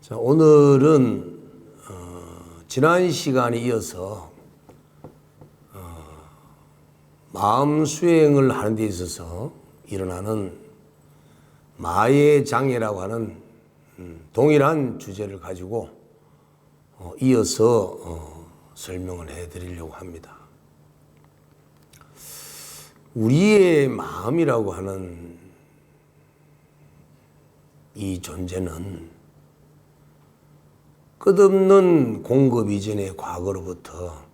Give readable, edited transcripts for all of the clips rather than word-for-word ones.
자, 오늘은 지난 시간에 이어서 마음 수행을 하는 데 있어서 일어나는 마의 장애라고 하는 동일한 주제를 가지고 이어서 설명을 해드리려고 합니다. 우리의 마음이라고 하는 이 존재는 끝없는 공급 이전의 과거로부터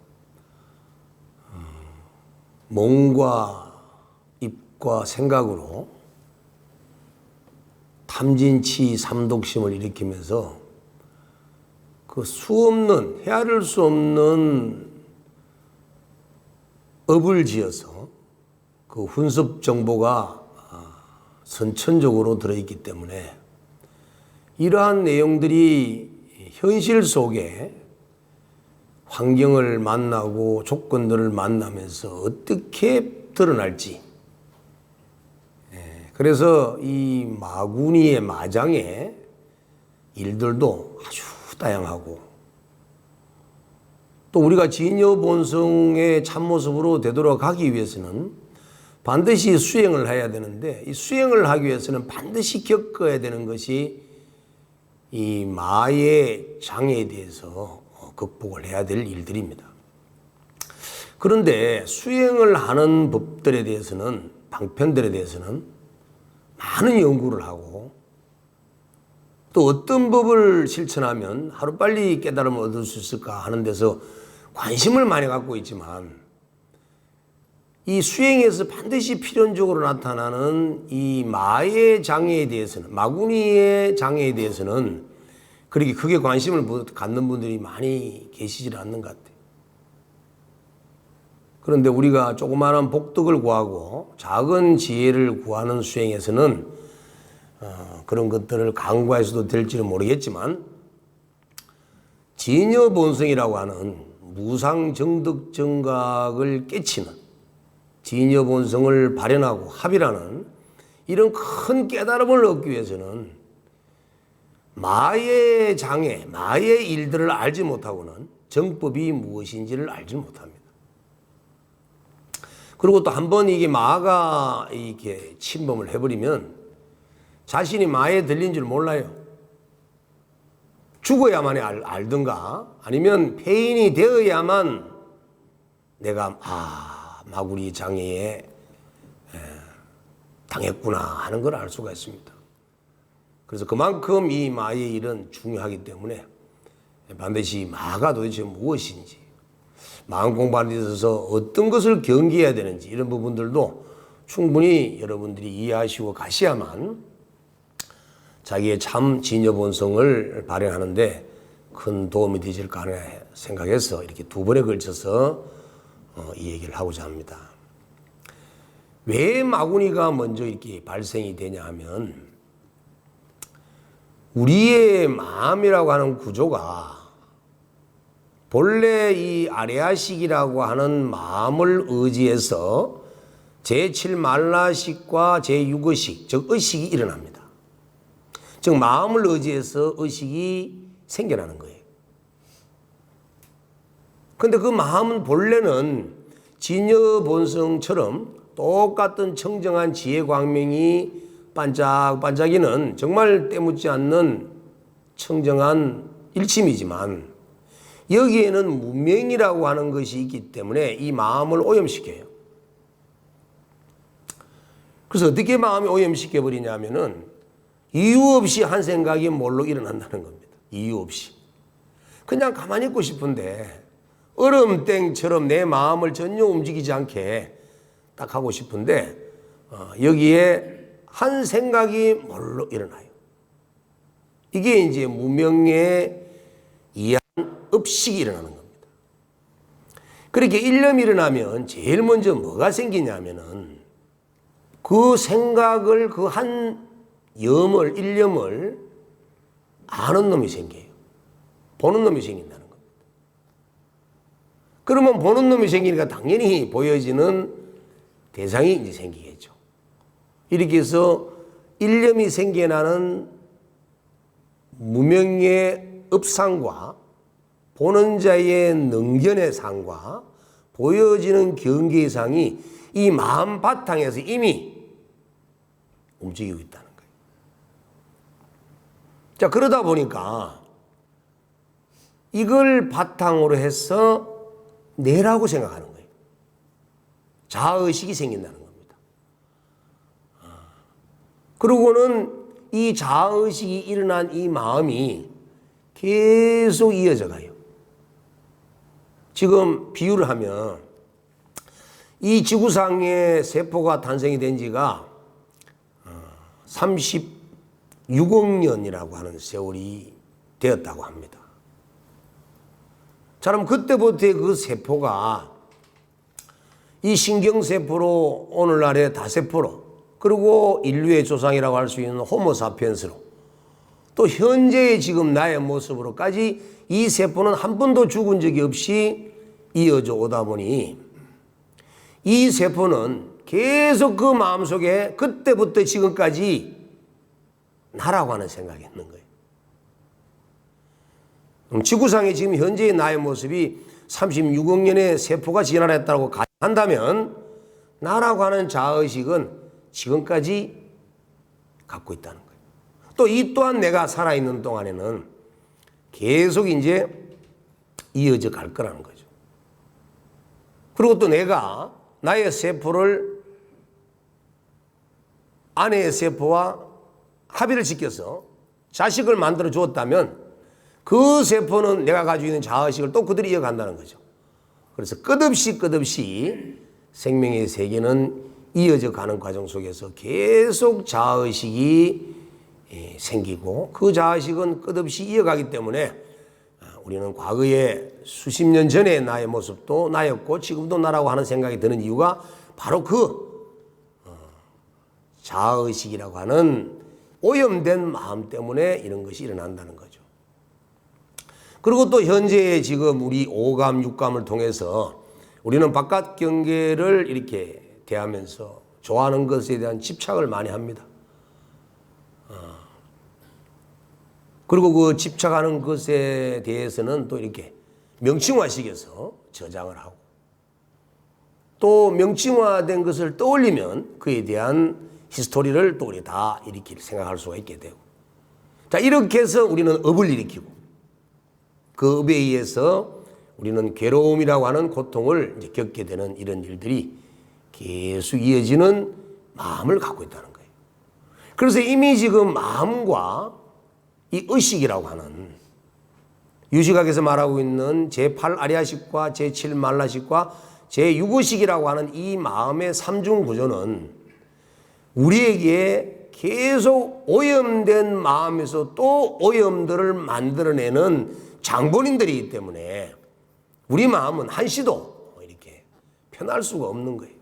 몸과 입과 생각으로 탐진치 삼독심을 일으키면서 그 수없는 헤아릴 수 없는 업을 지어서 그 훈습 정보가 선천적으로 들어있기 때문에 이러한 내용들이 현실 속에 환경을 만나고 조건들을 만나면서 어떻게 드러날지, 그래서 이 마구니의 마장의 일들도 아주 다양하고, 또 우리가 진여 본성의 참모습으로 되돌아가기 위해서는 반드시 수행을 해야 되는데, 이 수행을 하기 위해서는 반드시 겪어야 되는 것이 이 마의 장애에 대해서 극복을 해야 될 일들입니다. 그런데 수행을 하는 법들에 대해서는, 방편들에 대해서는 많은 연구를 하고, 또 어떤 법을 실천하면 하루빨리 깨달음을 얻을 수 있을까 하는 데서 관심을 많이 갖고 있지만, 이 수행에서 반드시 필연적으로 나타나는 이 마의 장애에 대해서는, 마구니의 장애에 대해서는 그렇게 크게 관심을 갖는 분들이 많이 계시질 않는 것 같아요. 그런데 우리가 조그마한 복덕을 구하고 작은 지혜를 구하는 수행에서는 그런 것들을 강구해서도 될지는 모르겠지만, 진여 본성이라고 하는 무상정득 정각을 깨치는, 진여 본성을 발현하고 합의라는 이런 큰 깨달음을 얻기 위해서는 마의 장애, 마의 일들을 알지 못하고는 정법이 무엇인지를 알지 못합니다. 그리고 또 한번 이게 마가 이렇게 침범을 해버리면 자신이 마에 들린 줄 몰라요. 죽어야만 알든가, 아니면 폐인이 되어야만 내가 마구니 장애에 당했구나 하는 걸 알 수가 있습니다. 그래서 그만큼 이 마의 일은 중요하기 때문에 반드시 마가 도대체 무엇인지, 마음 공부하는 데 있어서 어떤 것을 경계해야 되는지, 이런 부분들도 충분히 여러분들이 이해하시고 가셔야만 자기의 참 진여 본성을 발현하는데 큰 도움이 되실까 하는 생각해서 이렇게 두 번에 걸쳐서 이 얘기를 하고자 합니다. 왜 마구니가 먼저 이렇게 발생이 되냐 하면, 우리의 마음이라고 하는 구조가 본래 이 아레아식이라고 하는 마음을 의지해서 제7만라식과 제6의식, 즉 의식이 일어납니다. 즉 마음을 의지해서 의식이 생겨나는 거예요. 근데 그 마음은 본래는 진여 본성처럼 똑같은 청정한 지혜 광명이 반짝반짝이는 정말 때묻지 않는 청정한 일침이지만, 여기에는 무명이라고 하는 것이 있기 때문에 이 마음을 오염시켜요. 그래서 어떻게 마음이 오염시켜 버리냐면은 이유 없이 한 생각이 뭘로 일어난다는 겁니다. 이유 없이. 그냥 가만히 있고 싶은데 얼음땡처럼 내 마음을 전혀 움직이지 않게 딱 하고 싶은데 여기에 한 생각이 뭘로 일어나요. 이게 이제 무명의 이한 업식이 일어나는 겁니다. 그렇게 일념이 일어나면 제일 먼저 뭐가 생기냐면은 그 생각을, 그 한 염을, 일념을 아는 놈이 생겨요. 보는 놈이 생긴다는 겁니다. 그러면 보는 놈이 생기니까 당연히 보여지는 대상이 이제 생기겠죠. 이렇게 해서 일념이 생겨나는 무명의 업상과 보는 자의 능견의 상과 보여지는 경계의 상이 이 마음 바탕에서 이미 움직이고 있다는 거예요. 자, 그러다 보니까 이걸 바탕으로 해서 내라고 생각하는 거예요. 자아의식이 생긴다는 겁니다. 그러고는 이 자아의식이 일어난 이 마음이 계속 이어져 가요. 지금 비유를 하면 이 지구상에 세포가 탄생이 된 지가 36억 년이라고 하는 세월이 되었다고 합니다. 자, 그럼 그때부터의 그 세포가 이 신경세포로 오늘날의 다세포로 그리고 인류의 조상이라고 할 수 있는 호모사피엔스로 또 현재의 지금 나의 모습으로까지 이 세포는 한 번도 죽은 적이 없이 이어져 오다 보니 이 세포는 계속 그 마음속에 그때부터 지금까지 나라고 하는 생각이 있는 거예요. 그럼 지구상에 지금 현재의 나의 모습이 36억 년의 세포가 진화했다고 한다면 나라고 하는 자아의식은 지금까지 갖고 있다는 거예요. 또 이 또한 내가 살아있는 동안에는 계속 이제 이어져 갈 거라는 거죠. 그리고 또 내가 나의 세포를 아내의 세포와 합의를 시켜서 자식을 만들어 주었다면 그 세포는 내가 가지고 있는 자아의식을 또 그들이 이어간다는 거죠. 그래서 끝없이 생명의 세계는 이어져 가는 과정 속에서 계속 자아의식이 생기고 그 자아의식은 끝없이 이어가기 때문에 우리는 과거에 수십 년 전에 나의 모습도 나였고 지금도 나라고 하는 생각이 드는 이유가 바로 그 자아의식이라고 하는 오염된 마음 때문에 이런 것이 일어난다는 거죠. 그리고 또 현재 지금 우리 오감, 육감을 통해서 우리는 바깥 경계를 이렇게 대하면서 좋아하는 것에 대한 집착을 많이 합니다. 그리고 그 집착하는 것에 대해서는 또 이렇게 명칭화시켜서 저장을 하고 또 명칭화된 것을 떠올리면 그에 대한 히스토리를 또 우리 다 이렇게 생각할 수가 있게 되고 자, 이렇게 해서 우리는 업을 일으키고 그 업에 의해서 우리는 괴로움이라고 하는 고통을 이제 겪게 되는 이런 일들이 계속 이어지는 마음을 갖고 있다는 거예요. 그래서 이미 지금 마음과 이 의식이라고 하는 유시각에서 말하고 있는 제8아리아식과 제7말라식과 제6의식이라고 하는 이 마음의 삼중 구조는 우리에게 계속 오염된 마음에서 또 오염들을 만들어내는 장본인들이기 때문에 우리 마음은 한시도 이렇게 편할 수가 없는 거예요.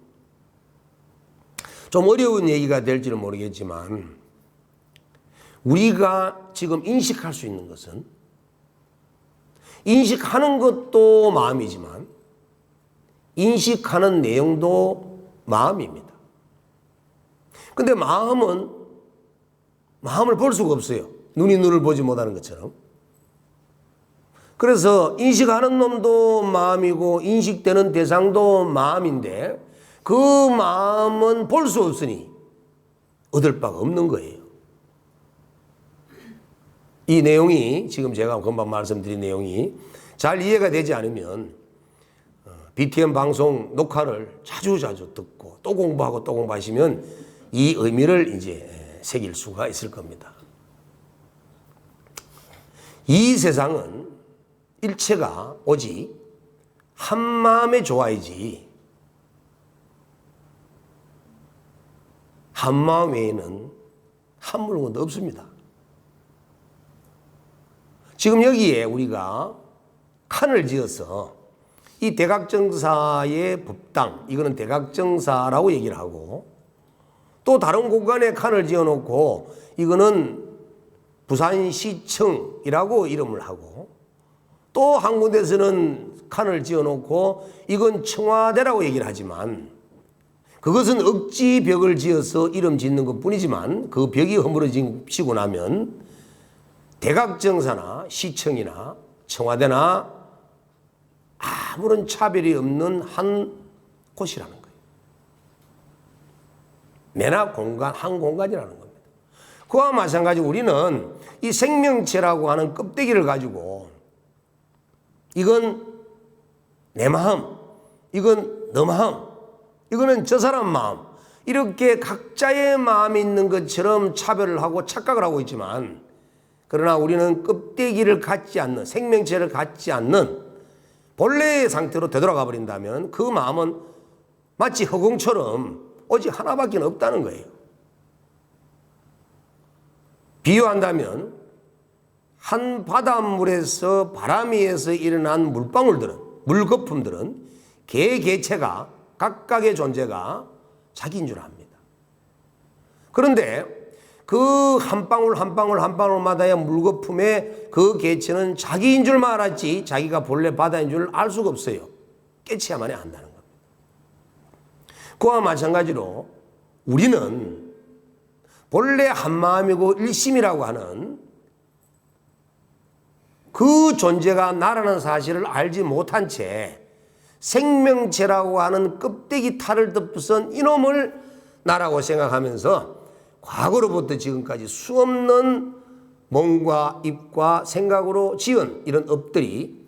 좀 어려운 얘기가 될지는 모르겠지만 우리가 지금 인식할 수 있는 것은 인식하는 것도 마음이지만 인식하는 내용도 마음입니다. 근데 마음은 마음을 볼 수가 없어요. 눈이 눈을 보지 못하는 것처럼. 그래서 인식하는 놈도 마음이고 인식되는 대상도 마음인데 그 마음은 볼 수 없으니 얻을 바가 없는 거예요. 이 내용이 지금 제가 금방 말씀드린 내용이 잘 이해가 되지 않으면 BTN 방송 녹화를 자주 듣고 또 공부하고 또 공부하시면 이 의미를 이제 새길 수가 있을 겁니다. 이 세상은 일체가 오직 한 마음의 조화이지 한 마음 외에는 한 물건도 없습니다. 지금 여기에 우리가 칸을 지어서 이 대각정사의 법당, 이거는 대각정사라고 얘기를 하고 또 다른 공간에 칸을 지어놓고 이거는 부산시청이라고 이름을 하고 또 한 군데서는 칸을 지어놓고 이건 청와대라고 얘기를 하지만 그것은 억지 벽을 지어서 이름 짓는 것 뿐이지만 그 벽이 허물어지고 나면 대각정사나 시청이나 청와대나 아무런 차별이 없는 한 곳이라는 거예요. 내나 공간, 한 공간이라는 겁니다. 그와 마찬가지로 우리는 이 생명체라고 하는 껍데기를 가지고 이건 내 마음, 이건 너 마음, 이거는 저 사람 마음, 이렇게 각자의 마음이 있는 것처럼 차별을 하고 착각을 하고 있지만, 그러나 우리는 껍데기를 갖지 않는, 생명체를 갖지 않는 본래의 상태로 되돌아가 버린다면 그 마음은 마치 허공처럼 오직 하나밖에 없다는 거예요. 비유한다면 한 바닷물에서 바람 위에서 일어난 물방울들은, 물거품들은 개체가 각각의 존재가 자기인 줄 압니다. 그런데 그 한 방울 한 방울 한 방울마다의 물거품의 그 개체는 자기인 줄만 알았지 자기가 본래 바다인 줄 알 수가 없어요. 깨치야만이 안다는 겁니다. 그와 마찬가지로 우리는 본래 한마음이고 일심이라고 하는 그 존재가 나라는 사실을 알지 못한 채 생명체라고 하는 껍데기 탈을 덮은 이놈을 나라고 생각하면서 과거로부터 지금까지 수없는 몸과 입과 생각으로 지은 이런 업들이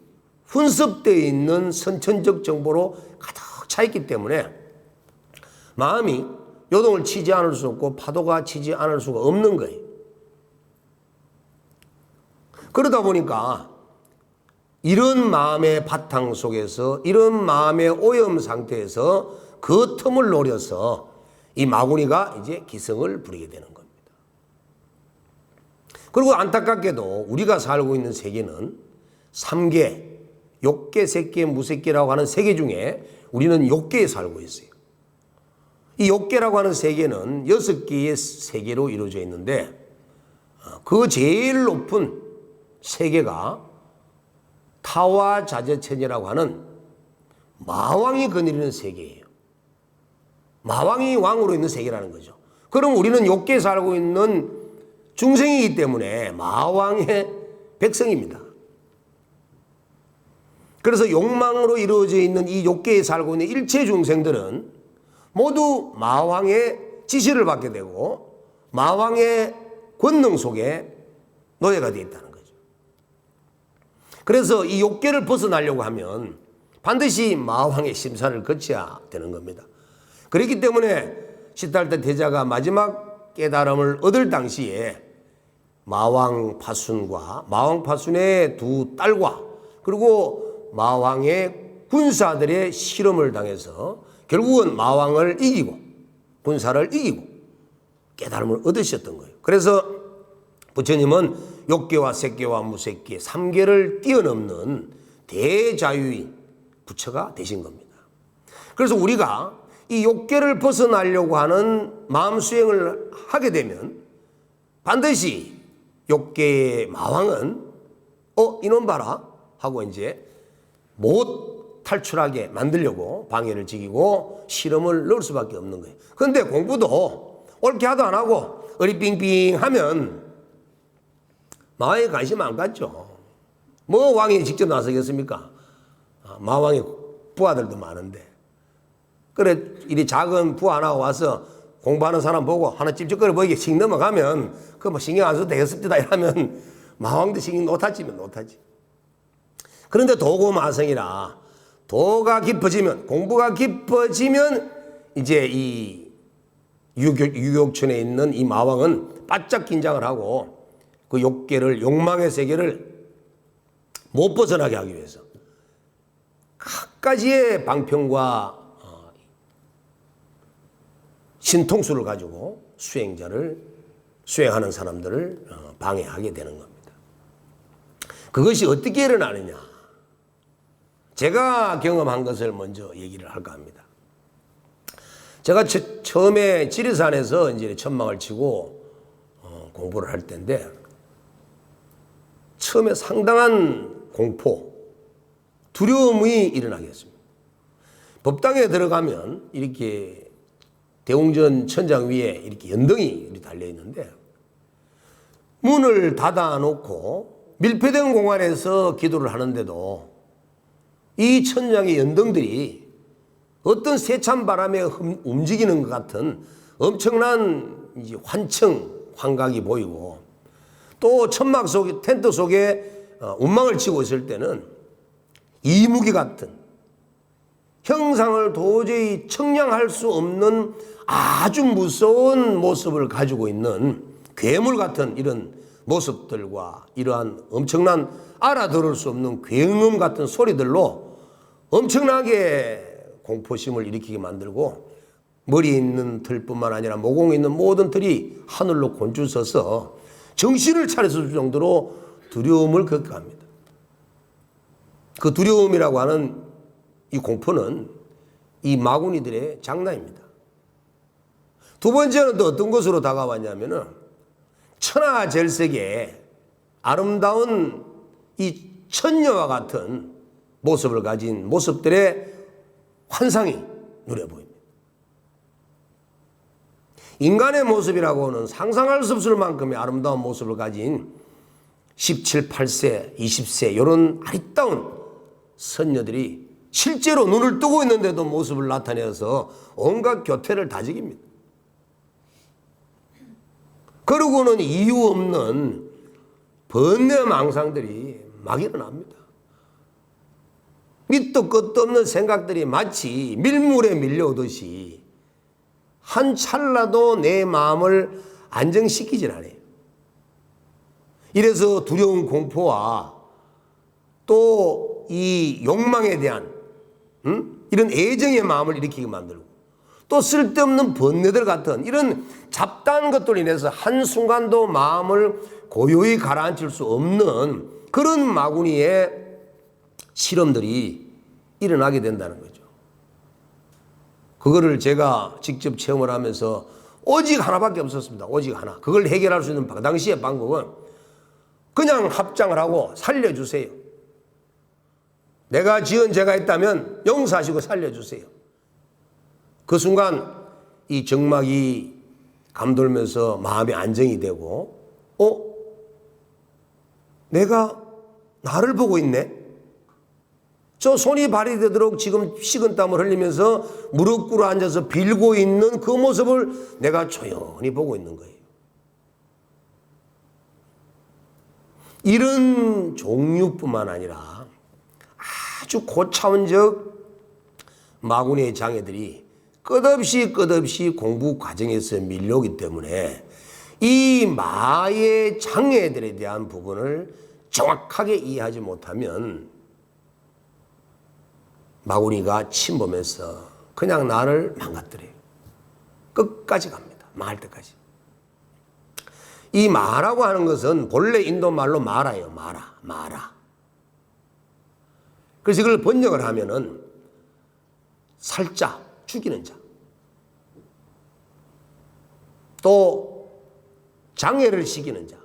훈습되어 있는 선천적 정보로 가득 차 있기 때문에 마음이 요동을 치지 않을 수 없고 파도가 치지 않을 수가 없는 거예요. 그러다 보니까 이런 마음의 바탕 속에서, 이런 마음의 오염 상태에서 그 틈을 노려서 이 마구니가 이제 기승을 부리게 되는 겁니다. 그리고 안타깝게도 우리가 살고 있는 세계는 3계, 욕계, 색계, 무색계라고 하는 세계 중에 우리는 욕계에 살고 있어요. 이 욕계라고 하는 세계는 6개의 세계로 이루어져 있는데 그 제일 높은 세계가 타와자재천이라고 하는 마왕이 거느리는 세계예요. 마왕이 왕으로 있는 세계라는 거죠. 그럼 우리는 욕계에 살고 있는 중생이기 때문에 마왕의 백성입니다. 그래서 욕망으로 이루어져 있는 이 욕계에 살고 있는 일체 중생들은 모두 마왕의 지시를 받게 되고 마왕의 권능 속에 노예가 되어 있다는 거죠. 그래서 이 욕계를 벗어나려고 하면 반드시 마왕의 심사를 거쳐야 되는 겁니다. 그렇기 때문에 시달타 대자가 마지막 깨달음을 얻을 당시에 마왕 파순과 마왕 파순의 두 딸과 그리고 마왕의 군사들의 실험을 당해서 결국은 마왕을 이기고 군사를 이기고 깨달음을 얻으셨던 거예요. 그래서 부처님은 욕계와 색계와 무색계 3계를 뛰어넘는 대자유인 부처가 되신 겁니다. 그래서 우리가 이 욕계를 벗어나려고 하는 마음 수행을 하게 되면 반드시 욕계의 마왕은 이놈 봐라 하고 이제 못 탈출하게 만들려고 방해를 지기고 실험을 넣을 수밖에 없는 거예요. 그런데 공부도 옳게 하도 안 하고 어리빙빙 하면 마왕에 관심 안 갖죠. 뭐 왕이 직접 나서겠습니까? 마왕의 부하들도 많은데. 그래 이리 작은 부하 하나 와서 공부하는 사람 보고 하나 찝찝거려 보이게 씩 넘어가면 그 뭐 신경 안 써도 되겠습니다 이러면 마왕도 신경 못하지면 못하지. 그런데 도고마성이라 도가 깊어지면 공부가 깊어지면 이제 이 유욕천에 있는 이 마왕은 바짝 긴장을 하고 그 욕계를 욕망의 세계를 못 벗어나게 하기 위해서 각가지의 방편과 신통수를 가지고 수행하는 사람들을 방해하게 되는 겁니다. 그것이 어떻게 일어나느냐? 제가 경험한 것을 먼저 얘기를 할까 합니다. 제가 처음에 지리산에서 이제 천막을 치고 공부를 할 때인데 처음에 상당한 공포, 두려움이 일어나게 했습니다. 법당에 들어가면 이렇게 대웅전 천장 위에 이렇게 연등이 달려 있는데 문을 닫아놓고 밀폐된 공간에서 기도를 하는데도 이 천장의 연등들이 어떤 세찬 바람에 움직이는 것 같은 엄청난 이제 환청이 보이고, 또 천막 속에, 텐트 속에 운망을 치고 있을 때는 이무기 같은 형상을 도저히 청량할 수 없는 아주 무서운 모습을 가지고 있는 괴물 같은 이런 모습들과 이러한 엄청난 알아들을 수 없는 굉음 같은 소리들로 엄청나게 공포심을 일으키게 만들고, 머리에 있는 들뿐만 아니라 모공에 있는 모든 들이 하늘로 곤주서서 정신을 차렸을 정도로 두려움을 겪게 합니다. 그 두려움이라고 하는 이 공포는 이 마구니들의 장난입니다. 두 번째는 또 어떤 것으로 다가왔냐면은 천하젤색의 아름다운 이 천녀와 같은 모습을 가진 모습들의 환상이 눈에 보입니다. 인간의 모습이라고는 상상할 수 없을 만큼의 아름다운 모습을 가진 17, 8세, 20세 이런 아리따운 선녀들이 실제로 눈을 뜨고 있는데도 모습을 나타내어서 온갖 교태를 다지깁니다. 그러고는 이유 없는 번뇌망상들이 막 일어납니다. 밑도 끝도 없는 생각들이 마치 밀물에 밀려오듯이 한 찰나도 내 마음을 안정시키질 않아요. 이래서 두려운 공포와 또 이 욕망에 대한 이런 애정의 마음을 일으키게 만들고, 또 쓸데없는 번뇌들 같은 이런 잡다한 것들로 인해서 한순간도 마음을 고요히 가라앉힐 수 없는 그런 마구니의 실험들이 일어나게 된다는 거죠. 그거를 제가 직접 체험을 하면서 오직 하나밖에 없었습니다. 오직 하나. 그걸 해결할 수 있는 그 당시의 방법은 그냥 합장을 하고 살려주세요. 내가 지은 죄가 있다면 용서하시고 살려주세요. 그 순간 이 정막이 감돌면서 마음이 안정이 되고, 내가 나를 보고 있네? 저 손이 발이 되도록 지금 식은땀을 흘리면서 무릎 꿇어 앉아서 빌고 있는 그 모습을 내가 조용히 보고 있는 거예요. 이런 종류뿐만 아니라 아주 고차원적 마구니의 장애들이 끝없이 공부 과정에서 밀려오기 때문에 이 마의 장애들에 대한 부분을 정확하게 이해하지 못하면 마구니가 침범해서 그냥 나를 망가뜨려요. 끝까지 갑니다. 망할 때까지. 이 마라고 하는 것은 본래 인도 말로 마라예요. 마라. 그래서 이걸 번역을 하면은 살자, 죽이는 자. 또 장애를 시키는 자.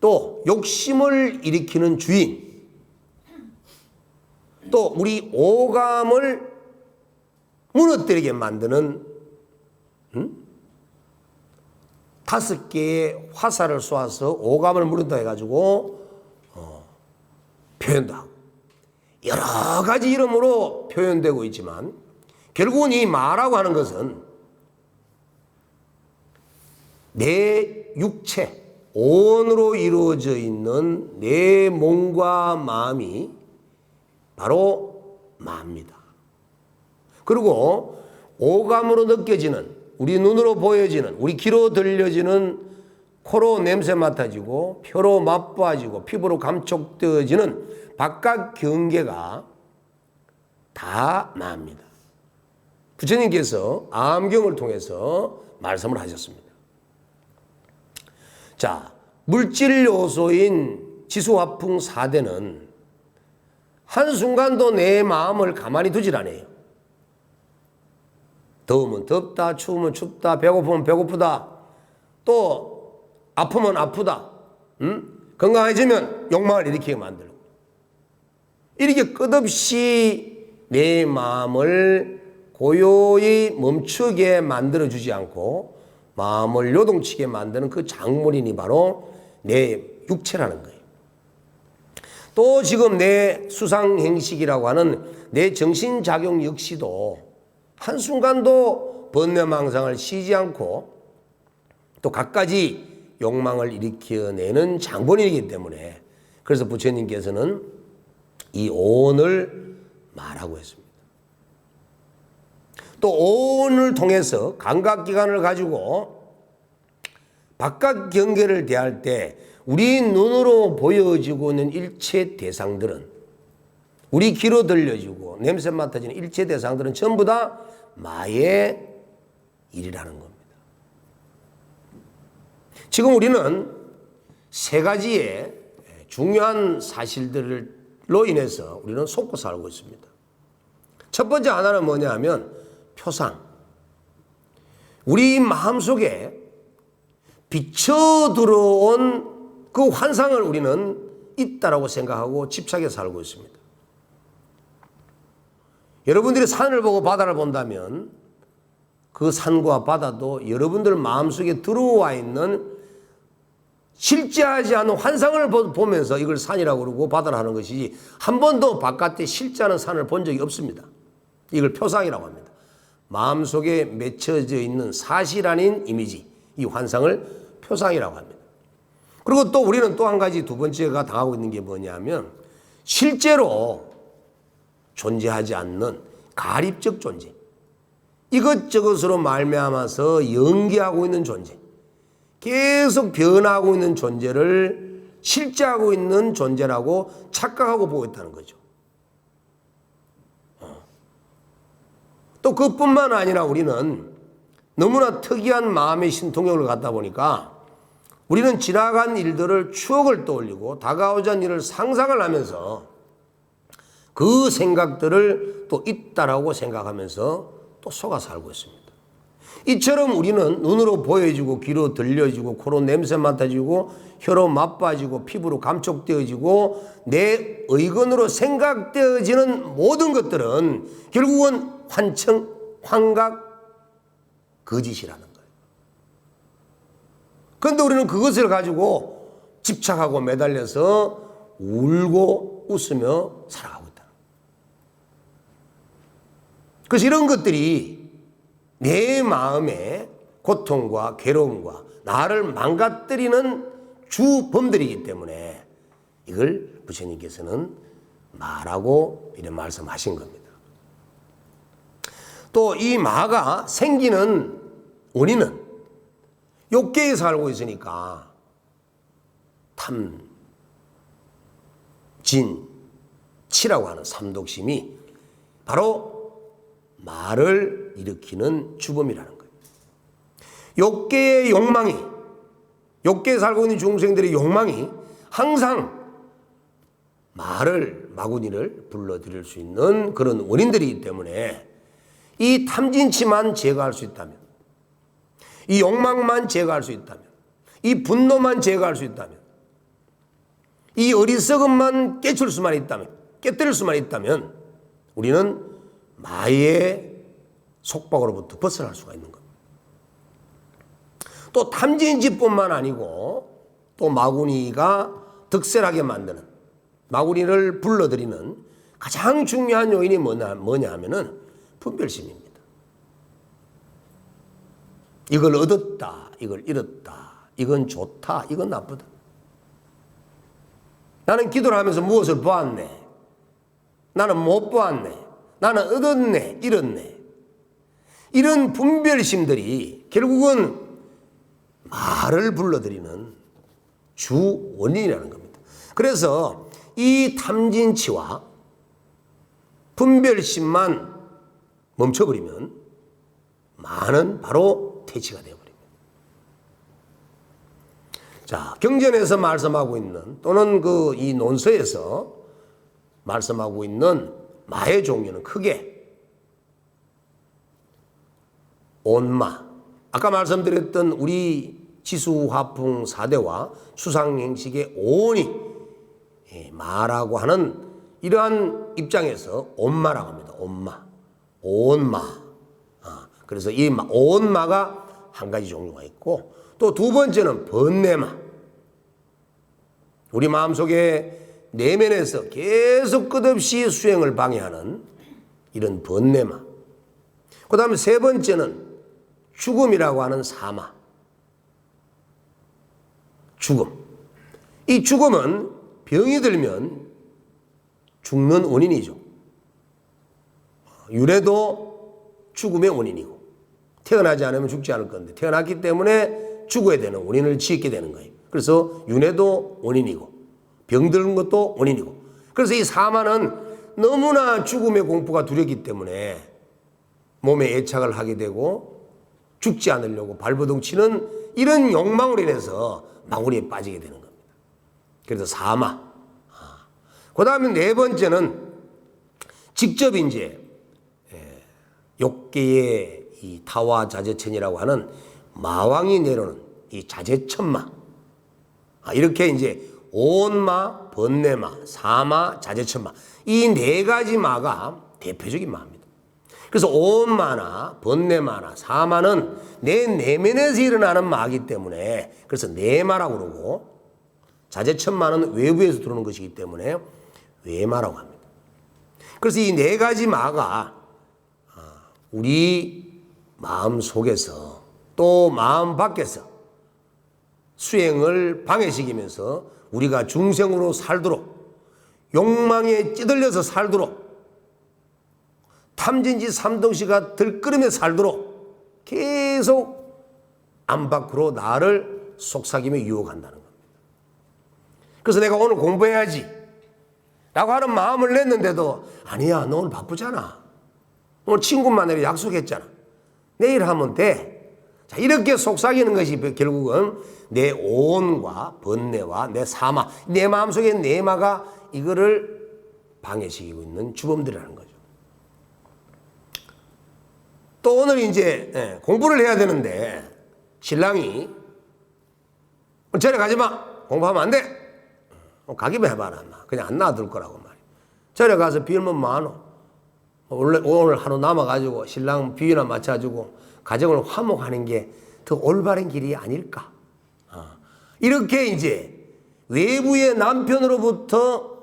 또 욕심을 일으키는 주인. 또 우리 오감을 무너뜨리게 만드는 5개의 화살을 쏘아서 오감을 무너뜨려 가지고 표현도 하고 여러 가지 이름으로 표현되고 있지만, 결국은 이 마라고 하는 것은 내 육체, 온으로 이루어져 있는 내 몸과 마음이 바로 마입니다. 그리고 오감으로 느껴지는, 우리 눈으로 보여지는, 우리 귀로 들려지는, 코로 냄새 맡아지고 혀로 맛보아지고 피부로 감촉되어지는 바깥 경계가 다 마입니다. 부처님께서 암경을 통해서 말씀을 하셨습니다. 자, 물질 요소인 지수화풍 4대는 한순간도 내 마음을 가만히 두질 않아요. 더우면 덥다, 추우면 춥다, 배고프면 배고프다, 또 아프면 아프다, 건강해지면 욕망을 일으키게 만들고, 이렇게 끝없이 내 마음을 고요히 멈추게 만들어주지 않고 마음을 요동치게 만드는 그 작물인이 바로 내 육체라는 거예요. 또 지금 내 수상행식이라고 하는 내 정신작용 역시도 한순간도 번뇌망상을 쉬지 않고 또 갖가지 욕망을 일으켜내는 장본인이기 때문에, 그래서 부처님께서는 이 오온을 말하고 했습니다. 또 오온을 통해서 감각기관을 가지고 바깥 경계를 대할 때 우리 눈으로 보여지고 있는 일체 대상들은, 우리 귀로 들려지고 냄새 맡아지는 일체 대상들은 전부 다 마의 일이라는 겁니다. 지금 우리는 세 가지의 중요한 사실들로 인해서 우리는 속고 살고 있습니다. 첫 번째 하나는 뭐냐 하면 표상. 우리 마음속에 비쳐 들어온 그 환상을 우리는 있다라고 생각하고 집착해 살고 있습니다. 여러분들이 산을 보고 바다를 본다면 그 산과 바다도 여러분들 마음속에 들어와 있는 실제하지 않은 환상을 보면서 이걸 산이라고 그러고 바다라 하는 것이지, 한 번도 바깥에 실제하는 산을 본 적이 없습니다. 이걸 표상이라고 합니다. 마음속에 맺혀져 있는 사실 아닌 이미지, 이 환상을 표상이라고 합니다. 그리고 또 우리는 또 한 가지, 두 번째가 당하고 있는 게 뭐냐면 실제로 존재하지 않는 가립적 존재, 이것저것으로 말미암아서 연기하고 있는 존재, 계속 변하고 있는 존재를 실제하고 있는 존재라고 착각하고 보고 있다는 거죠. 또 그뿐만 아니라 우리는 너무나 특이한 마음의 신통력을 갖다 보니까 우리는 지나간 일들을 추억을 떠올리고 다가오자 일을 상상을 하면서 그 생각들을 또 있다라고 생각하면서 또 속아 살고 있습니다. 이처럼 우리는 눈으로 보여지고 귀로 들려지고 코로 냄새 맡아지고 혀로 맛봐지고 피부로 감촉되어지고 내 의건으로 생각되어지는 모든 것들은 결국은 환청, 환각, 거짓이라는 거예요. 그런데 우리는 그것을 가지고 집착하고 매달려서 울고 웃으며 살아가고 있다. 그래서 이런 것들이 내 마음의 고통과 괴로움과 나를 망가뜨리는 주범들이기 때문에 이걸 부처님께서는 마라고 이런 말씀하신 겁니다. 또 이 마가 생기는 원인은 욕계에 살고 있으니까 탐, 진, 치라고 하는 삼독심이 바로 마를 일으키는 주범이라는 거예요. 욕계의 욕망이, 욕계에 살고 있는 중생들의 욕망이 항상 마를, 마구니를 불러들일 수 있는 그런 원인들이기 때문에 이 탐진치만 제거할 수 있다면, 이 욕망만 제거할 수 있다면, 이 분노만 제거할 수 있다면, 이 어리석음만 깨칠 수만 있다면, 깨뜨릴 수만 있다면 우리는 마의 속박으로부터 벗어날 수가 있는 겁니다. 또 탐진치뿐만 아니고 또 마구니가 득세하게 만드는, 마구니를 불러들이는 가장 중요한 요인이 뭐냐 하면은 분별심입니다. 이걸 얻었다, 이걸 잃었다, 이건 좋다, 이건 나쁘다. 나는 기도를 하면서 무엇을 보았네, 나는 못 보았네, 나는 얻었네, 잃었네. 이런 분별심들이 결국은 말을 불러들이는 주 원인이라는 겁니다. 그래서 이 탐진치와 분별심만 멈춰버리면 마는 바로 퇴치가 되어버립니다. 자, 경전에서 말씀하고 있는, 또는 이 논서에서 말씀하고 있는 마의 종류는 크게 온마, 아까 말씀드렸던 우리 지수화풍 4대와 수상행식의 오온이 마라고 하는 이러한 입장에서 온마라고 합니다. 온마, 온마. 그래서 이 온마가 한 가지 종류가 있고, 또 두 번째는 번뇌마. 우리 마음속에 내면에서 계속 끝없이 수행을 방해하는 이런 번뇌마. 그 다음에 세 번째는 죽음이라고 하는 사마. 죽음. 이 죽음은 병이 들면 죽는 원인이죠. 유래도 죽음의 원인이고, 태어나지 않으면 죽지 않을 건데 태어났기 때문에 죽어야 되는 원인을 짓게 되는 거예요. 그래서 윤회도 원인이고 병드는 것도 원인이고, 그래서 이 사마는 너무나 죽음의 공포가 두렵기 때문에 몸에 애착을 하게 되고 죽지 않으려고 발버둥 치는 이런 욕망으로 인해서 망우리에 빠지게 되는 겁니다. 그래서 사마. 그 다음에 네 번째는 직접 이제 욕계의 이 타화자재천이라고 하는 마왕이 내려오는 이 자재천마. 이렇게 이제 온마, 번뇌마, 사마, 자재천마. 이 네 가지 마가 대표적인 마입니다. 그래서 온마나 번뇌마나 사마는 내 내면에서 일어나는 마이기 때문에 그래서 내마라고 그러고, 자재천마는 외부에서 들어오는 것이기 때문에 외마라고 합니다. 그래서 이 네 가지 마가 우리 마음 속에서 또 마음 밖에서 수행을 방해시키면서 우리가 중생으로 살도록, 욕망에 찌들려서 살도록, 탐진지 삼동시가 들끓으며 살도록 계속 안 밖으로 나를 속삭이며 유혹한다는 겁니다. 그래서 내가 오늘 공부해야지 라고 하는 마음을 냈는데도, 아니야, 너 오늘 바쁘잖아, 오늘 친구 만나기로 약속했잖아, 내일 하면 돼. 자, 이렇게 속삭이는 것이 결국은 내 온과 번뇌와 내 사마, 내 마음속에 내마가 이거를 방해시키고 있는 주범들이라는 거죠. 또 오늘 이제 공부를 해야 되는데 신랑이 절에 가지 마, 공부하면 안 돼, 가기만 해봐라, 그냥 안 놔둘 거라고 말이야. 절에 가서 빌면 많어. 오늘 하루 남아가지고 신랑 비위나 맞춰주고 가정을 화목하는 게 더 올바른 길이 아닐까. 이렇게 이제 외부의 남편으로부터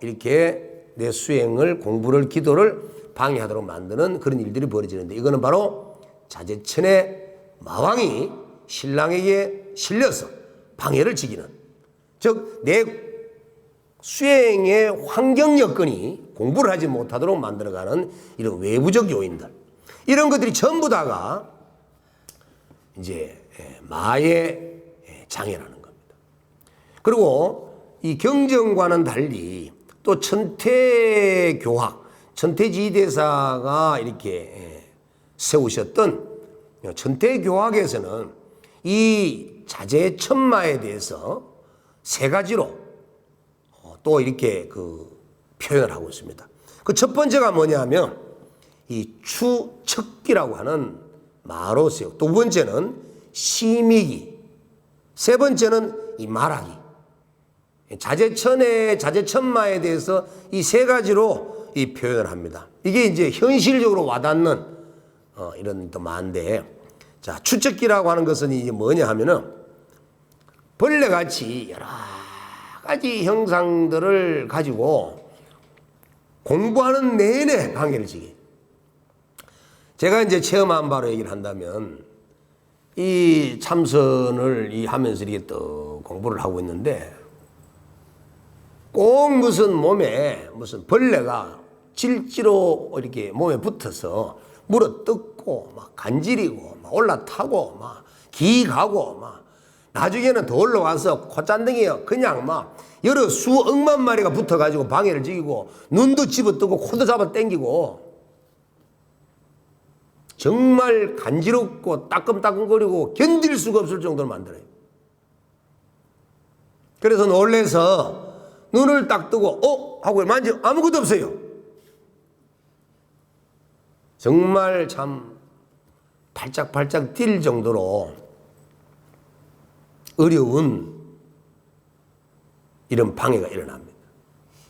이렇게 내 수행을, 공부를, 기도를 방해하도록 만드는 그런 일들이 벌어지는데, 이거는 바로 자재천의 마왕이 신랑에게 실려서 방해를 지기는, 즉 내 수행의 환경 여건이 공부를 하지 못하도록 만들어가는 이런 외부적 요인들, 이런 것들이 전부 다가 이제 마의 장애라는 겁니다. 그리고 이 경전과는 달리 또 천태교학, 천태지대사가 이렇게 세우셨던 천태교학에서는 이 자재천마에 대해서 세 가지로 또 이렇게 표현을 하고 있습니다. 그 첫 번째가 뭐냐면 이 추척기라고 하는 마로 세우고, 두 번째는 심이기, 세 번째는 이 말하기. 자재천마에 대해서 이 세 가지로 이 표현을 합니다. 이게 이제 현실적으로 와닿는 이런 또 마인데, 자, 추척기라고 하는 것은 이제 뭐냐 하면은 벌레같이 여러 가지 형상들을 가지고 공부하는 내내 방해를 지게. 제가 이제 체험한 바로 얘기를 한다면, 이 참선을 하면서 이렇게 또 공부를 하고 있는데, 꼭 무슨 몸에 무슨 벌레가 질지로 이렇게 몸에 붙어서 물어 뜯고 막 간지리고 막 올라타고 막 기가고 막 나중에는 더 올라와서 콧잔등이요 그냥 막 여러 수억만 마리가 붙어가지고 방해를 지기고 눈도 집어뜨고 코도 잡아 당기고 정말 간지럽고 따끔따끔거리고 견딜 수가 없을 정도로 만들어요. 그래서 놀래서 눈을 딱 뜨고 하고 만지면 아무것도 없어요. 정말 참 발짝발짝 뛸 정도로 어려운 이런 방해가 일어납니다.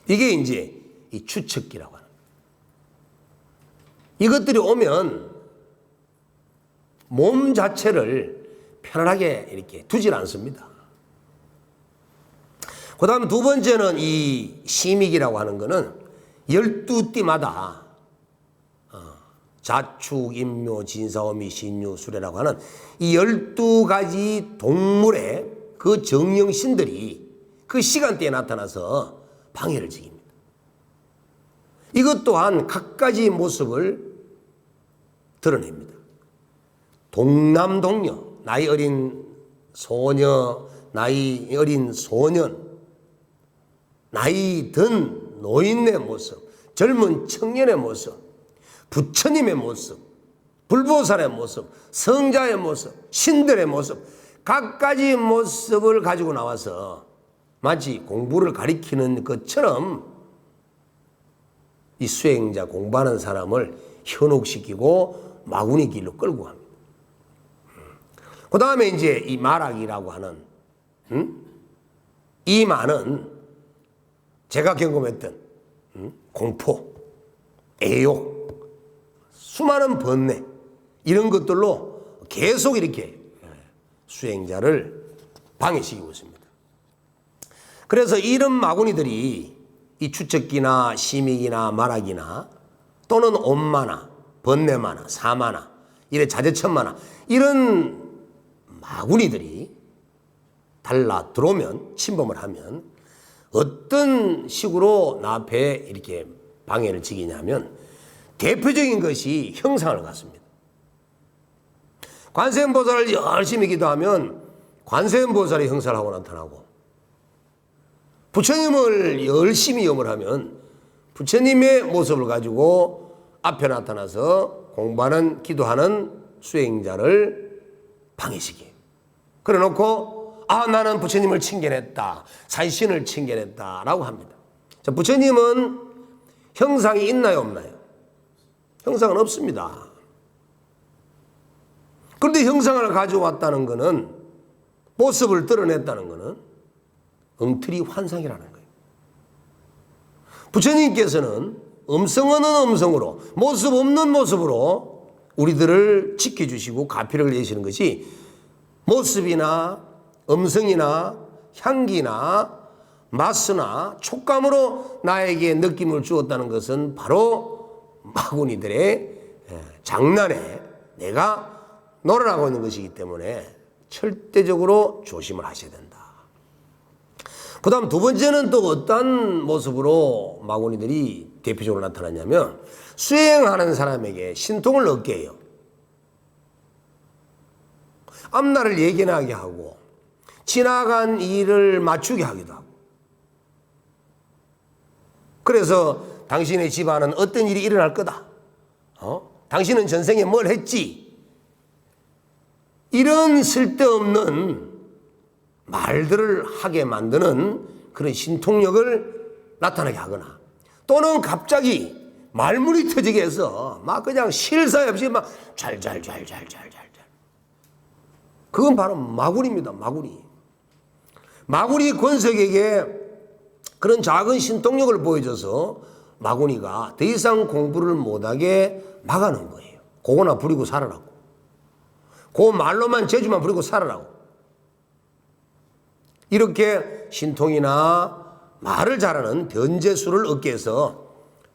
이게 이제 이 추측기라고 하는 거예요. 이것들이 오면 몸 자체를 편안하게 이렇게 두질 않습니다. 그 다음 두 번째는 이 심익이라고 하는 거는 12띠마다 자축, 임묘, 진사오미, 신유, 수레라고 하는 이 12가지 동물의 그 정령신들이 그 시간대에 나타나서 방해를 지깁니다. 이것 또한 각가지 모습을 드러냅니다. 동남동녀, 나이 어린 소녀, 나이 어린 소년, 나이 든 노인의 모습, 젊은 청년의 모습, 부처님의 모습, 불보살의 모습, 성자의 모습, 신들의 모습, 각가지 모습을 가지고 나와서 마치 공부를 가리키는 것처럼 이 수행자 공부하는 사람을 현혹시키고 마구니 길로 끌고 갑니다. 그 다음에 이제 이 마락이라고 하는 이 말은 제가 경험했던 공포, 애욕, 수많은 번뇌 이런 것들로 계속 이렇게 수행자를 방해시키고 있습니다. 그래서 이런 마구니들이 이 추척기나 심익이나 마락이나 또는 엄마나 번뇌마나 사마나 이래 자제천마나 이런 마구니들이 달라 들어오면 침범을 하면 어떤 식으로 나 앞에 이렇게 방해를 지기냐면 대표적인 것이 형상을 갖습니다. 관세음보살을 열심히 기도하면 관세음보살의 형상을 하고 나타나고 부처님을 열심히 염을 하면 부처님의 모습을 가지고 앞에 나타나서 공부하는 기도하는 수행자를 방해시켜요. 그래 놓고 나는 부처님을 칭견했다, 산신을 칭견했다 라고 합니다. 자, 부처님은 형상이 있나요 없나요? 형상은 없습니다. 그런데 형상을 가져왔다는 것은, 모습을 드러냈다는 것은 엉터리 환상이라는 거예요. 부처님께서는 음성 없는 음성으로, 모습 없는 모습으로 우리들을 지켜주시고 가피를 내시는 것이 모습이나 음성이나 향기나 맛이나 촉감으로 나에게 느낌을 주었다는 것은 바로 마구니들의 장난에 내가 놀아나고 있는 것이기 때문에 절대적으로 조심을 하셔야 된다. 그 다음 두 번째는 또 어떤 모습으로 마구니들이 대표적으로 나타나냐면 수행하는 사람에게 신통을 얻게 해요. 앞날을 예견하게 하고 지나간 일을 맞추게 하기도 하고, 그래서 당신의 집안은 어떤 일이 일어날 거다, 당신은 전생에 뭘 했지, 이런 쓸데없는 말들을 하게 만드는 그런 신통력을 나타나게 하거나, 또는 갑자기 말문이 터지게 해서 막 그냥 쉴 사이 없이 막 잘잘잘잘잘잘, 그건 바로 마구리입니다. 마구리 권석에게 그런 작은 신통력을 보여줘서 마구니가 더 이상 공부를 못하게 막아놓은 거예요. 그거나 부리고 살아라고, 그 말로만 재주만 부리고 살아라고. 이렇게 신통이나 말을 잘하는 변제수를 얻게 해서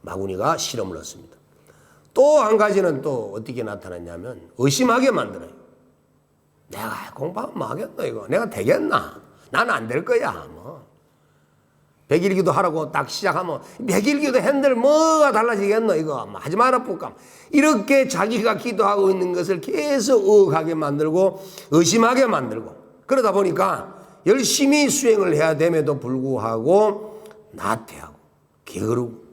마구니가 실험을 얻습니다. 또 한 가지는 또 어떻게 나타났냐면 의심하게 만들어요. 내가 공부하면 뭐 하겠노 이거, 내가 되겠나, 나는 안 될 거야. 뭐 백일기도 하라고 딱 시작하면 백일기도 했는데 뭐가 달라지겠노 이거, 뭐 하지 마라 뿌까. 이렇게 자기가 기도하고 있는 것을 계속 의혹하게 만들고 의심하게 만들고, 그러다 보니까 열심히 수행을 해야 됨에도 불구하고 나태하고 게으르고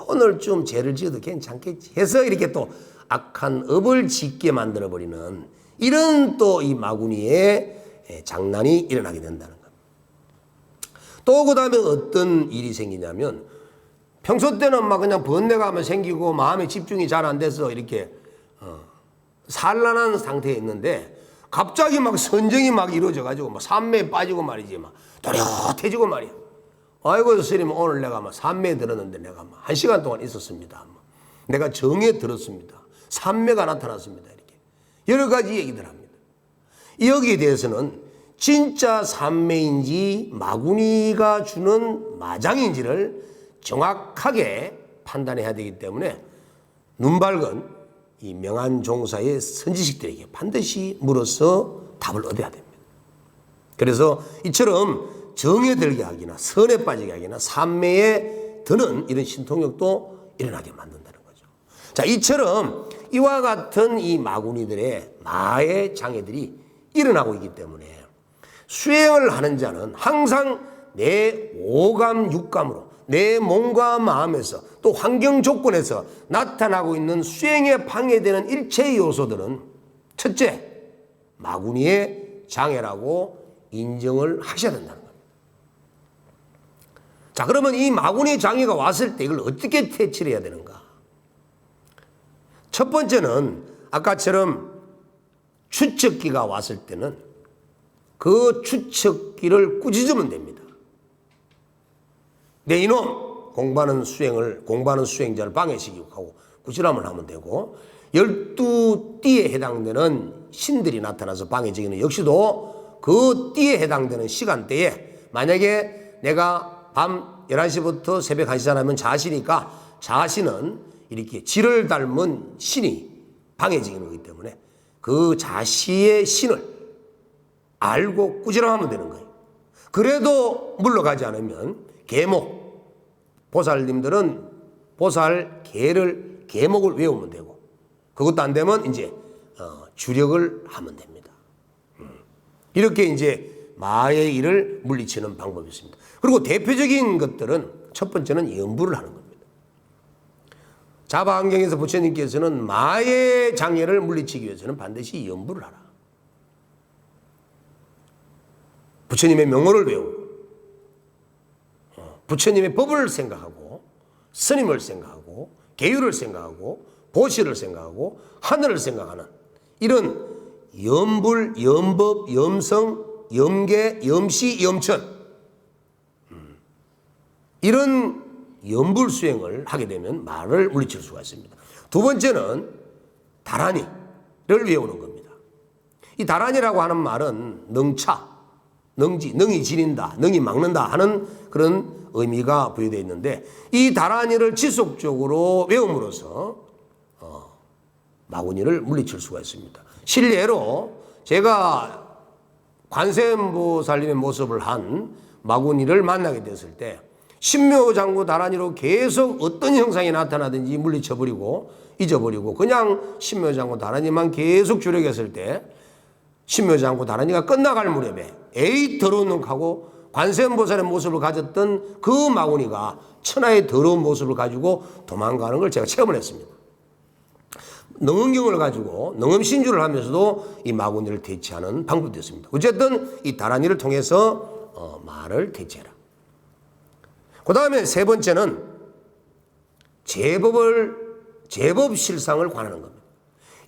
오늘 좀 죄를 지어도 괜찮겠지 해서 이렇게 또 악한 업을 짓게 만들어버리는, 이런 또 이 마구니의 장난이 일어나게 된다는 겁니다. 또 그 다음에 어떤 일이 생기냐면, 평소 때는 막 그냥 번뇌가 하면 생기고 마음에 집중이 잘 안 돼서 이렇게 산란한 상태에 있는데 갑자기 막 선정이 막 이루어져 가지고 막 산매에 빠지고 말이지, 막 도렷해지고 말이야. 아이고 스님, 오늘 내가 막 산매에 들었는데 내가 막 1시간 동안 있었습니다. 내가 정에 들었습니다. 산매가 나타났습니다. 이렇게 여러 가지 얘기들 합니다. 여기에 대해서는 진짜 산매인지 마구니가 주는 마장인지를 정확하게 판단해야 되기 때문에 눈 밝은 이 명한 종사의 선지식들에게 반드시 물어서 답을 얻어야 됩니다. 그래서 이처럼 정에 들게 하기나 선에 빠지게 하기나 산매에 드는 이런 신통력도 일어나게 만든다는 거죠. 자, 이처럼 이와 같은 이 마구니들의 마의 장애들이 일어나고 있기 때문에 수행을 하는 자는 항상 내 오감 육감으로 내 몸과 마음에서 또 환경 조건에서 나타나고 있는 수행에 방해되는 일체의 요소들은 첫째, 마구니의 장애라고 인정을 하셔야 된다는 겁니다. 자, 그러면 이 마구니 장애가 왔을 때 이걸 어떻게 퇴치를 해야 되는가? 첫 번째는 아까처럼 추측기가 왔을 때는 그 추측기를 꾸짖으면 됩니다. 내 이놈! 공부하는 수행자를 방해시키고 꾸지람을 하면 되고, 12띠에 해당되는 신들이 나타나서 방해지기는 역시도 그 띠에 해당되는 시간대에 만약에 내가 밤 11시부터 새벽 1시 사람은 자시니까 자시는 이렇게 지를 닮은 신이 방해지기는 거기 때문에 그 자시의 신을 알고 꾸지람하면 되는 거예요. 그래도 물러가지 않으면 계목, 보살님들은 보살 계목을 외우면 되고, 그것도 안 되면 이제 주력을 하면 됩니다. 이렇게 이제 마의 일을 물리치는 방법이 있습니다. 그리고 대표적인 것들은 첫 번째는 연부를 하는 겁니다. 자바안경에서 부처님께서는 마의 장애를 물리치기 위해서는 반드시 연부를 하라. 부처님의 명호를 외우고 부처님의 법을 생각하고 스님을 생각하고 계율을 생각하고 보시를 생각하고 하늘을 생각하는 이런 염불, 염법, 염성, 염계, 염시, 염천 이런 염불 수행을 하게 되면 말을 물리칠 수가 있습니다. 두 번째는 다라니를 외우는 겁니다. 이 다라니라고 하는 말은 능차, 능이 지린다, 능이 막는다 하는 그런 의미가 부여되어 있는데, 이 다라니를 지속적으로 외움으로써 마구니를 물리칠 수가 있습니다. 실례로 제가 관세음보살님의 모습을 한 마구니를 만나게 됐을 때 신묘장구 다라니로 계속 어떤 형상이 나타나든지 물리쳐버리고 잊어버리고 그냥 신묘장구 다라니만 계속 주력했을 때 신묘장구 다라니가 끝나갈 무렵에 에이 더러운 놈 하고 관세음보살의 모습을 가졌던 그 마구니가 천하의 더러운 모습을 가지고 도망가는 걸 제가 체험을 했습니다. 능엄경을 가지고 능엄신주를 하면서도 이 마구니를 대체하는 방법도 있습니다. 어쨌든 이 다라니를 통해서 말을 대체해라. 그 다음에 세 번째는 제법 실상을 관하는 겁니다.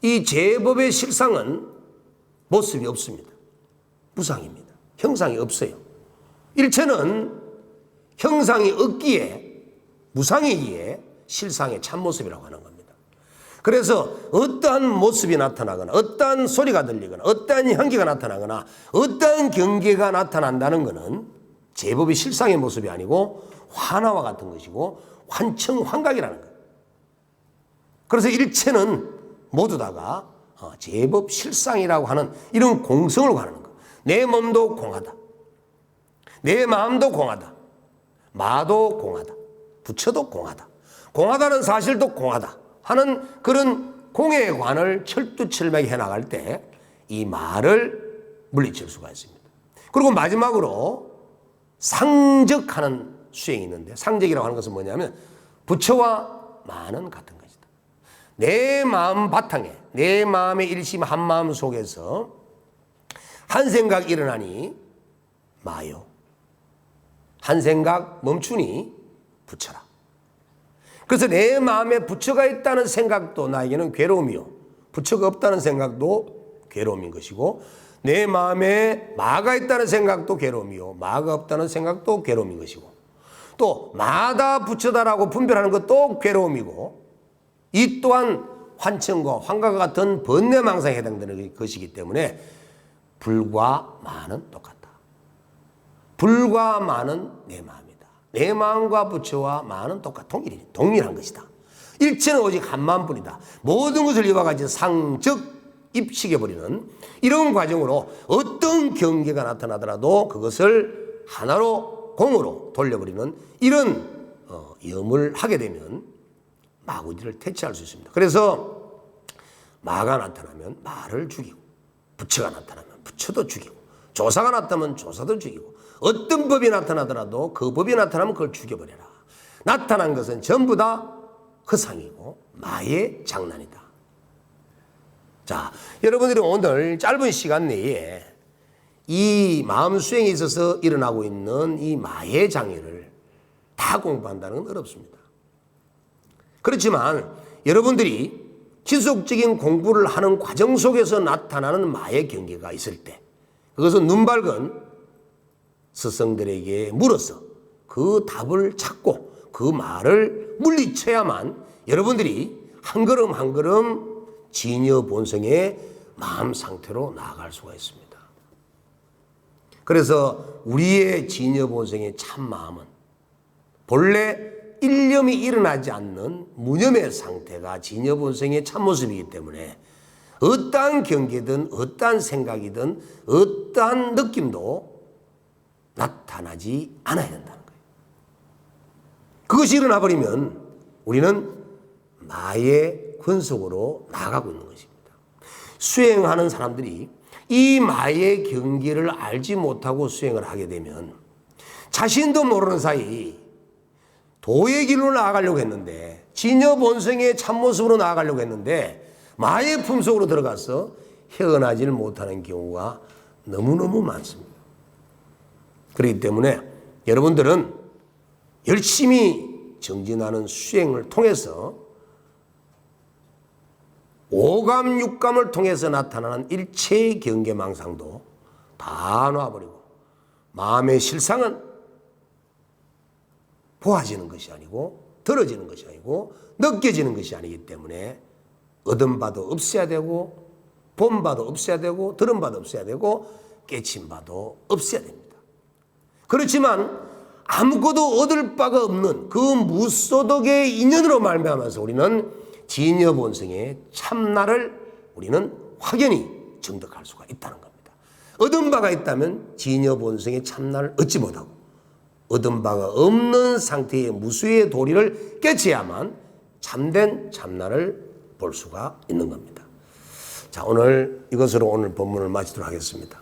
이 제법의 실상은 모습이 없습니다. 무상입니다. 형상이 없어요. 일체는 형상이 없기에 무상이기에 실상의 참모습이라고 하는 겁니다. 그래서 어떠한 모습이 나타나거나 어떠한 소리가 들리거나 어떠한 향기가 나타나거나 어떠한 경계가 나타난다는 것은 제법의 실상의 모습이 아니고 환화와 같은 것이고 환청환각이라는 거예요. 그래서 일체는 모두 다가 제법 실상이라고 하는 이런 공성을 관하는 거예요. 내 몸도 공하다. 내 마음도 공하다. 마도 공하다. 부처도 공하다. 공하다는 사실도 공하다 하는 그런 공의 관을 철두철미하게 해나갈 때 이 말을 물리칠 수가 있습니다. 그리고 마지막으로 상적하는 수행이 있는데, 상적이라고 하는 것은 뭐냐면 부처와 마는 같은 것이다. 내 마음 바탕에, 내 마음의 일심 한 마음 속에서 한 생각 일어나니 마요, 한 생각 멈추니 부처라. 그래서 내 마음에 부처가 있다는 생각도 나에게는 괴로움이요, 부처가 없다는 생각도 괴로움인 것이고, 내 마음에 마가 있다는 생각도 괴로움이요, 마가 없다는 생각도 괴로움인 것이고, 또 마다 부처다라고 분별하는 것도 괴로움이고, 이 또한 환청과 환각과 같은 번뇌망상에 해당되는 것이기 때문에 불과 만은 똑같다. 불과 만은 내 마음이다. 내 마음과 부처와 만은 동일한 것이다. 일체는 오직 한 마음뿐이다. 모든 것을 이와 같이 상적 입식해버리는 이런 과정으로 어떤 경계가 나타나더라도 그것을 하나로 공으로 돌려버리는 이런 염을 하게 되면 마구니를 퇴치할 수 있습니다. 그래서 마가 나타나면 마를 죽이고, 부처가 나타나면 부처도 죽이고, 조사가 나타나면 조사도 죽이고, 어떤 법이 나타나더라도 그 법이 나타나면 그걸 죽여버려라. 나타난 것은 전부 다 허상이고 마의 장난이다. 자, 여러분들이 오늘 짧은 시간 내에 이 마음 수행에 있어서 일어나고 있는 이 마의 장애를 다 공부한다는 건 어렵습니다. 그렇지만 여러분들이 지속적인 공부를 하는 과정 속에서 나타나는 마의 경계가 있을 때, 그것은 눈밝은 스승들에게 물어서 그 답을 찾고 그 말을 물리쳐야만 여러분들이 한 걸음 한 걸음 진여 본성의 마음 상태로 나아갈 수가 있습니다. 그래서 우리의 진여 본성의 참 마음은 본래 일념이 일어나지 않는 무념의 상태가 진여 본성의 참 모습이기 때문에 어떠한 경계든 어떠한 생각이든 어떠한 느낌도 나타나지 않아야 된다는 거예요. 그것이 일어나 버리면 우리는 마의 권속으로 나아가고 있는 것입니다. 수행하는 사람들이 이 마의 경계를 알지 못하고 수행을 하게 되면 자신도 모르는 사이 도의 길로 나아가려고 했는데, 진여 본성의 참모습으로 나아가려고 했는데 마의 품속으로 들어가서 헤어나지를 못하는 경우가 너무너무 많습니다. 그렇기 때문에 여러분들은 열심히 정진하는 수행을 통해서 오감 육감을 통해서 나타나는 일체의 경계망상도 다 놔버리고, 마음의 실상은 보아지는 것이 아니고 들어지는 것이 아니고 느껴지는 것이 아니기 때문에 얻은 바도 없어야 되고, 본 바도 없어야 되고, 들은 바도 없어야 되고, 깨친 바도 없어야 됩니다. 그렇지만 아무것도 얻을 바가 없는 그 무소득의 인연으로 말미암아서 우리는 진여 본성의 참나를 우리는 확연히 정득할 수가 있다는 겁니다. 얻은 바가 있다면 진여 본성의 참나를 얻지 못하고, 얻은 바가 없는 상태의 무수의 도리를 깨쳐야만 참된 참나를 볼 수가 있는 겁니다. 자, 오늘 이것으로 오늘 본문을 마치도록 하겠습니다.